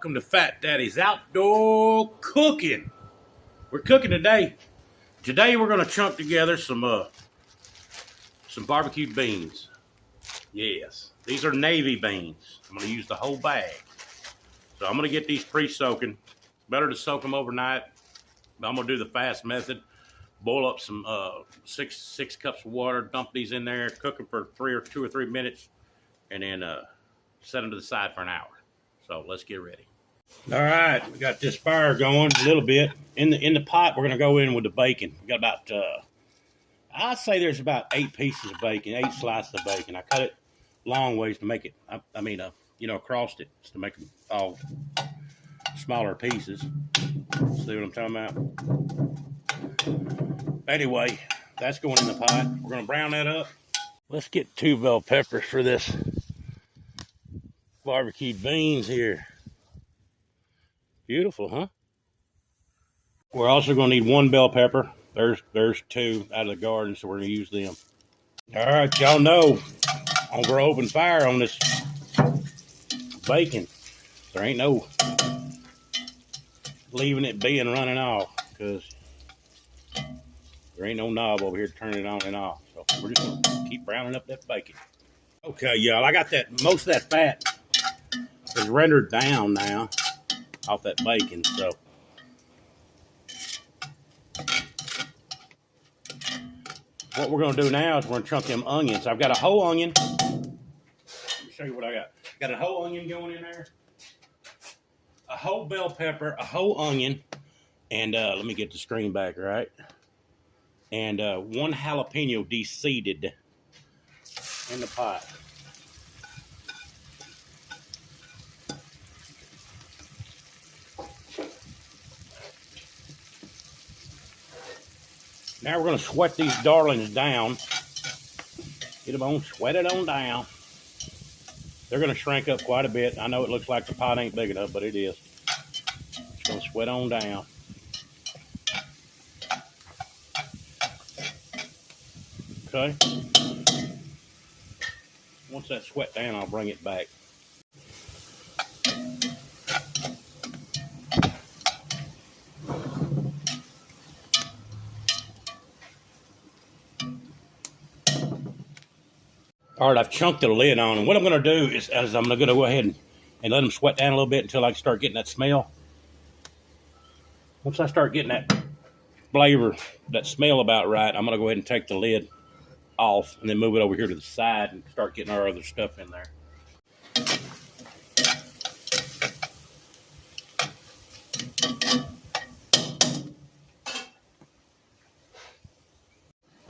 Welcome to Fat Daddy's Outdoor Cooking. We're cooking today. Today we're going to chunk together some barbecued beans. Yes, these are navy beans. I'm going to use the whole bag. So I'm going to get these pre-soaking. Better to soak them overnight. But I'm going to do the fast method. Boil up some six cups of water. Dump these in there. Cook them for 2 or 3 minutes, and then set them to the side for an hour. So let's get ready. All right, we got this fire going a little bit. In the pot, we're gonna go in with the bacon. We got about I'd say there's about 8 pieces of bacon, 8 slices of bacon. I cut it long ways to make it. Across it to make them all smaller pieces. See what I'm talking about? Anyway, that's going in the pot. We're gonna brown that up. Let's get 2 bell peppers for this barbecued beans here. Beautiful, huh? We're also going to need 1 bell pepper. There's 2 out of the garden, so we're going to use them. All right, y'all know over open fire on this bacon, there ain't no leaving it be and running off, because there ain't no knob over here to turn it on and off. So we're just going to keep browning up that bacon. Okay, y'all, I got that. Most of that fat is rendered down now off that bacon, so what we're going to do now is we're going to chunk them onions. I've got a whole onion. Let me show you what I got. Got a whole onion going in there, a whole bell pepper, a whole onion, and let me get the screen back right. And 1 jalapeno de-seeded in the pot. Now we're going to sweat these darlings down. Get them on, sweat it on down. They're going to shrink up quite a bit. I know it looks like the pot ain't big enough, but it is. It's going to sweat on down. Okay. Once that's sweat down, I'll bring it back. All right, I've chunked the lid on, and what I'm going to do is I'm going to go ahead and let them sweat down a little bit until I start getting that smell. Once I start getting that flavor, that smell about right, I'm going to go ahead and take the lid off and then move it over here to the side and start getting our other stuff in there.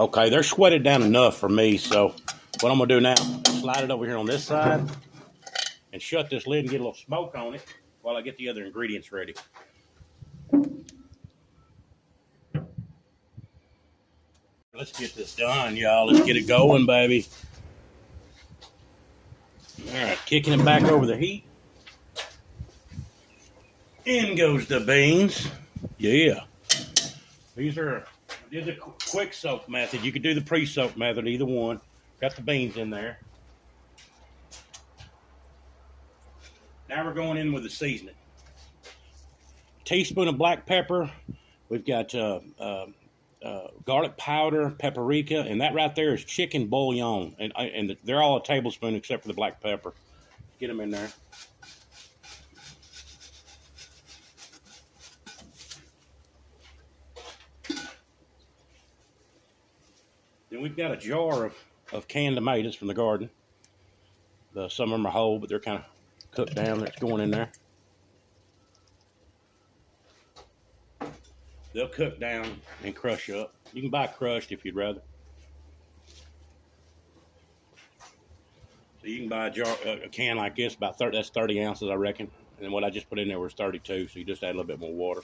Okay, they're sweated down enough for me, so what I'm going to do now, slide it over here on this side and shut this lid and get a little smoke on it while I get the other ingredients ready. Let's get this done, y'all. Let's get it going, baby. All right, kicking it back over the heat. In goes the beans. Yeah. These are, I did the quick soak method. You could do the pre-soak method, either one. Got the beans in there. Now we're going in with the seasoning. Teaspoon of black pepper. We've got garlic powder, paprika, and that right there is chicken bouillon. And they're all a tablespoon except for the black pepper. Get them in there. Then we've got a jar of canned tomatoes from the garden. Some of them are whole, but they're kind of cooked down. That's going in there. They'll cook down and crush up. You can buy crushed if you'd rather. So you can buy a can like this, about 30. That's 30 ounces, I reckon. And then what I just put in there was 32. So you just add a little bit more water.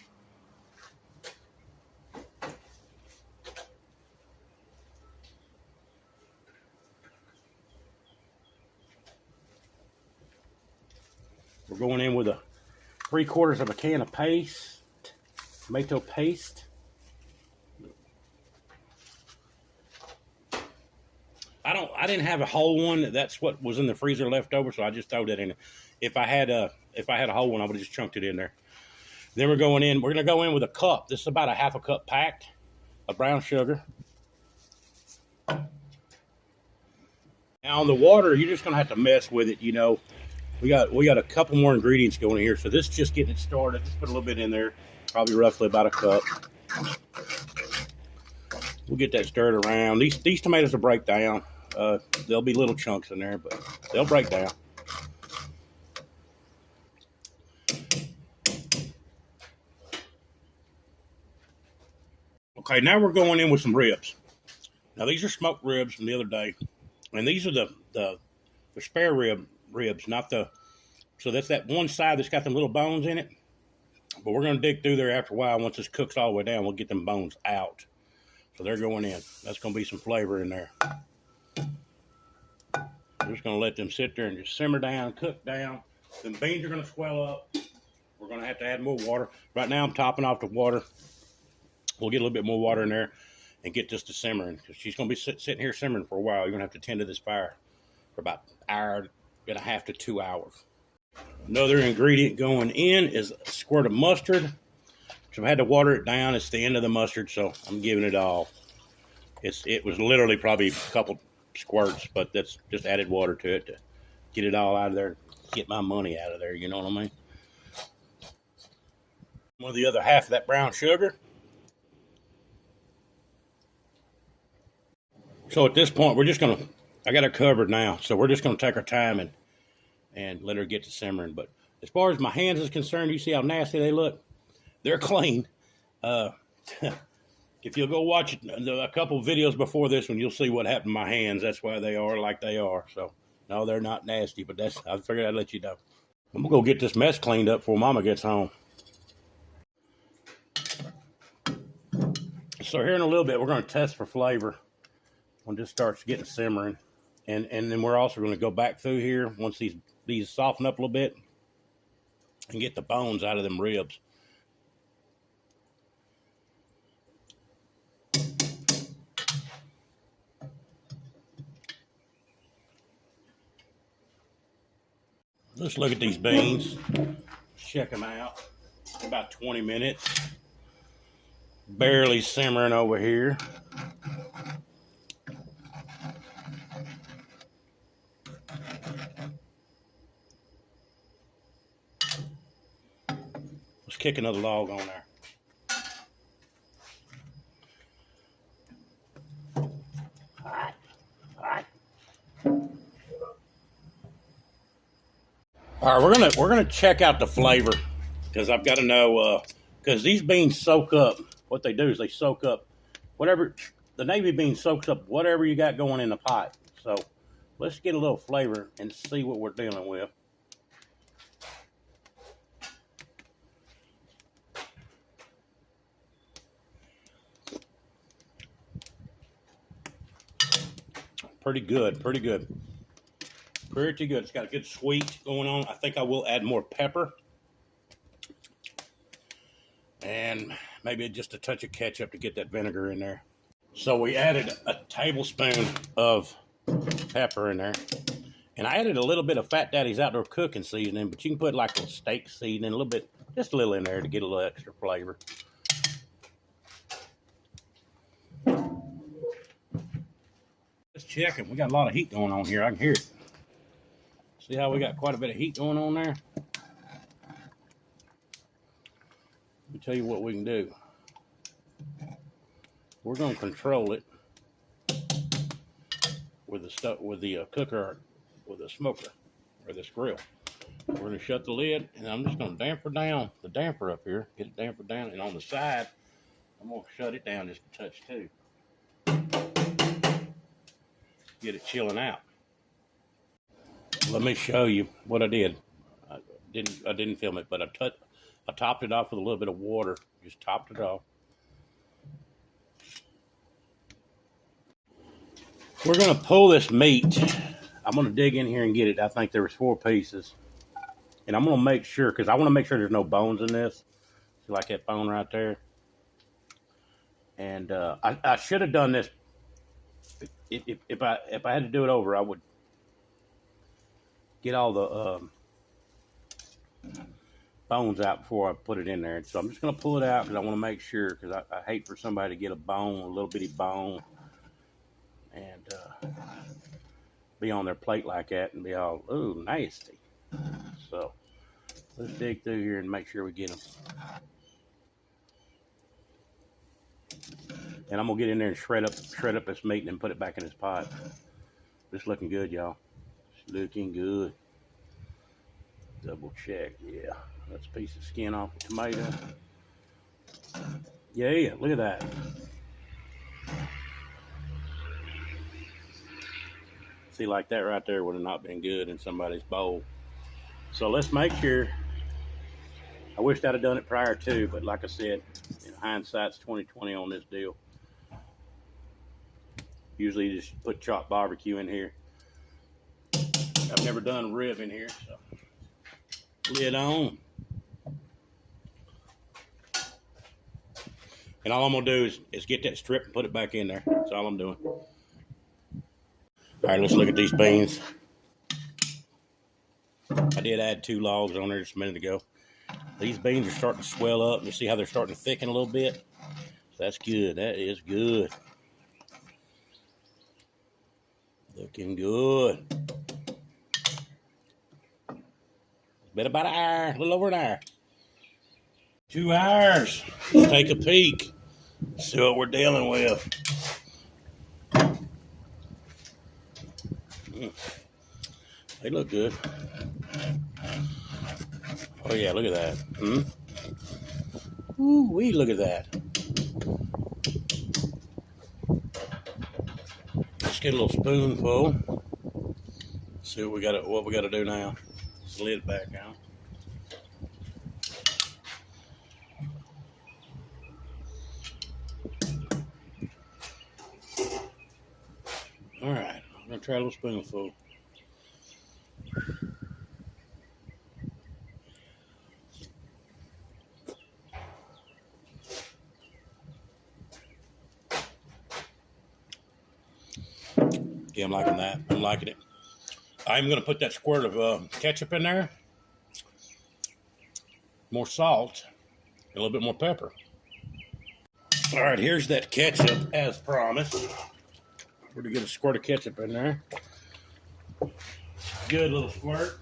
We're going in with 3/4 of a can of paste, tomato paste. I didn't have a whole one. That's what was in the freezer left over, so I just throw that in. If I had a whole one, I would have just chunked it in there. Then we're going in. We're going to go in with a cup. This is about a half a cup packed of brown sugar. Now on the water, you're just going to have to mess with it. You know, we got a couple more ingredients going in here. So this is just getting it started. Just put a little bit in there, probably roughly about a cup. We'll get that stirred around. These tomatoes will break down. There'll be little chunks in there, but they'll break down. Okay, now we're going in with some ribs. Now these are smoked ribs from the other day, and these are the spare ribs, not the. So that's that one side that's got them little bones in it. But we're going to dig through there after a while. Once this cooks all the way down, we'll get them bones out. So they're going in. That's going to be some flavor in there. We're just going to let them sit there and just simmer down, cook down. The beans are going to swell up. We're going to have to add more water. Right now I'm topping off the water. We'll get a little bit more water in there and get this to simmering. Because she's going to be sitting here simmering for a while. You're going to have to tend to this fire for about an hour and a half to 2 hours. Another ingredient going in is a squirt of mustard. So I had to water it down. It's the end of the mustard, so I'm giving it all. It was literally probably a couple squirts, but that's just added water to it to get it all out of there, get my money out of there, you know what I mean? One of the other half of that brown sugar. So at this point, I got her covered now, so we're just going to take our time and let her get to simmering. But as far as my hands is concerned, you see how nasty they look? They're clean. If you'll go watch a couple videos before this one, you'll see what happened to my hands. That's why they are like they are. So, no, they're not nasty, but I figured I'd let you know. I'm going to go get this mess cleaned up before Mama gets home. So here in a little bit, we're going to test for flavor when this starts getting simmering. And then we're also going to go back through here once these soften up a little bit and get the bones out of them ribs. Let's look at these beans. Check them out. About 20 minutes. Barely simmering over here. Let's kick another log on there. All right, we're gonna check out the flavor because I've got to know because these beans soak up. What they do is they soak up whatever the navy bean soaks up whatever you got going in the pot. So let's get a little flavor and see what we're dealing with. Pretty good, pretty good. Pretty good. It's got a good sweet going on. I think I will add more pepper. And maybe just a touch of ketchup to get that vinegar in there. So we added a tablespoon of pepper in there. And I added a little bit of Fat Daddy's Outdoor Cooking seasoning, but you can put like a steak seasoning, a little bit, just a little in there to get a little extra flavor. Let's check it. We got a lot of heat going on here. I can hear it. See how we got quite a bit of heat going on there? Let me tell you what we can do. We're going to control it with the cooker, with the smoker or this grill. We're going to shut the lid, and I'm just going to damper down the damper up here. Get it dampered down, and on the side, I'm going to shut it down just a touch too. Get it chilling out. Let me show you what I did. I didn't film it, but I topped it off with a little bit of water. Just topped it off. We're going to pull this meat. I'm going to dig in here and get it. I think there was 4 pieces. And I'm going to make sure, because I want to make sure there's no bones in this. See, like that bone right there. And I should have done this. If I had to do it over, I would get all bones out before I put it in there. So I'm just going to pull it out because I want to make sure, because I hate for somebody to get a bone, a little bitty bone, and be on their plate like that and be all, ooh, nasty. So let's dig through here and make sure we get them. And I'm going to get in there and shred up this meat and then put it back in this pot. It's looking good, y'all. It's looking good. Double check, yeah. That's a piece of skin off the tomato. Yeah, look at that. See, like that right there would have not been good in somebody's bowl. So let's make sure. I wished I'd have done it prior to, but like I said, hindsight's 20/20 on this deal. Usually you just put chopped barbecue in here. I've never done rib in here, so lid on. And all I'm gonna do is get that strip and put it back in there. That's all I'm doing. All right, let's look at these beans. I did add 2 logs on there just a minute ago. These beans are starting to swell up. You see how they're starting to thicken a little bit? So that's good. That is good. Looking good. Been about an hour, a little over an hour. 2 hours. Let's take a peek. See what we're dealing with. They look good. Oh yeah, look at that. Ooh wee, look at that. Let's get a little spoonful. See what we gotta do now. Lid back on. All right, I'm gonna try a little spoonful. Yeah, I'm liking that. I'm liking it. I'm gonna put that squirt of ketchup in there. More salt, and a little bit more pepper. All right, here's that ketchup as promised. We're gonna get a squirt of ketchup in there. Good little squirt.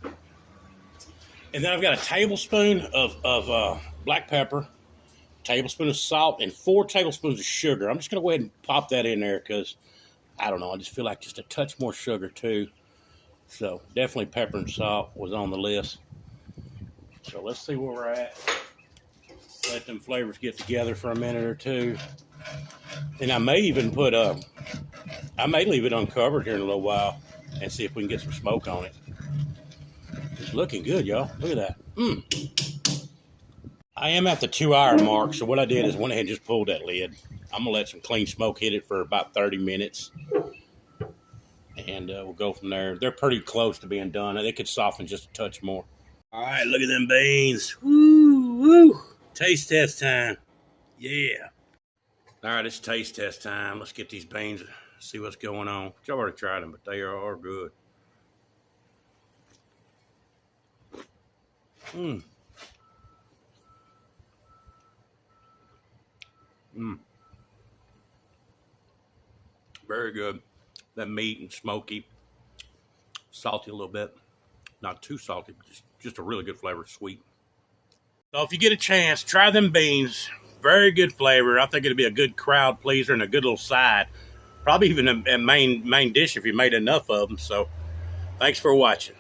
And then I've got a tablespoon of black pepper, tablespoon of salt, and 4 tablespoons of sugar. I'm just gonna go ahead and pop that in there because I don't know, I just feel like just a touch more sugar too. So definitely pepper and salt was on the list. So let's see where we're at. Let them flavors get together for a minute or two. And I may even put I may leave it uncovered here in a little while and see if we can get some smoke on it. It's looking good, y'all. Look at that. I am at the 2-hour mark, so what I did is went ahead and just pulled that lid. I'm gonna let some clean smoke hit it for about 30 minutes. And we'll go from there. They're pretty close to being done. They could soften just a touch more. All right, look at them beans. Woo, woo. Taste test time. Yeah. All right, it's taste test time. Let's get these beans, see what's going on. I've already tried them, but they are good. Very good. That meat and smoky, salty a little bit. Not too salty, but just a really good flavor, sweet. So if you get a chance, try them beans. Very good flavor. I think it'd be a good crowd pleaser and a good little side. Probably even a main dish if you made enough of them. So thanks for watching.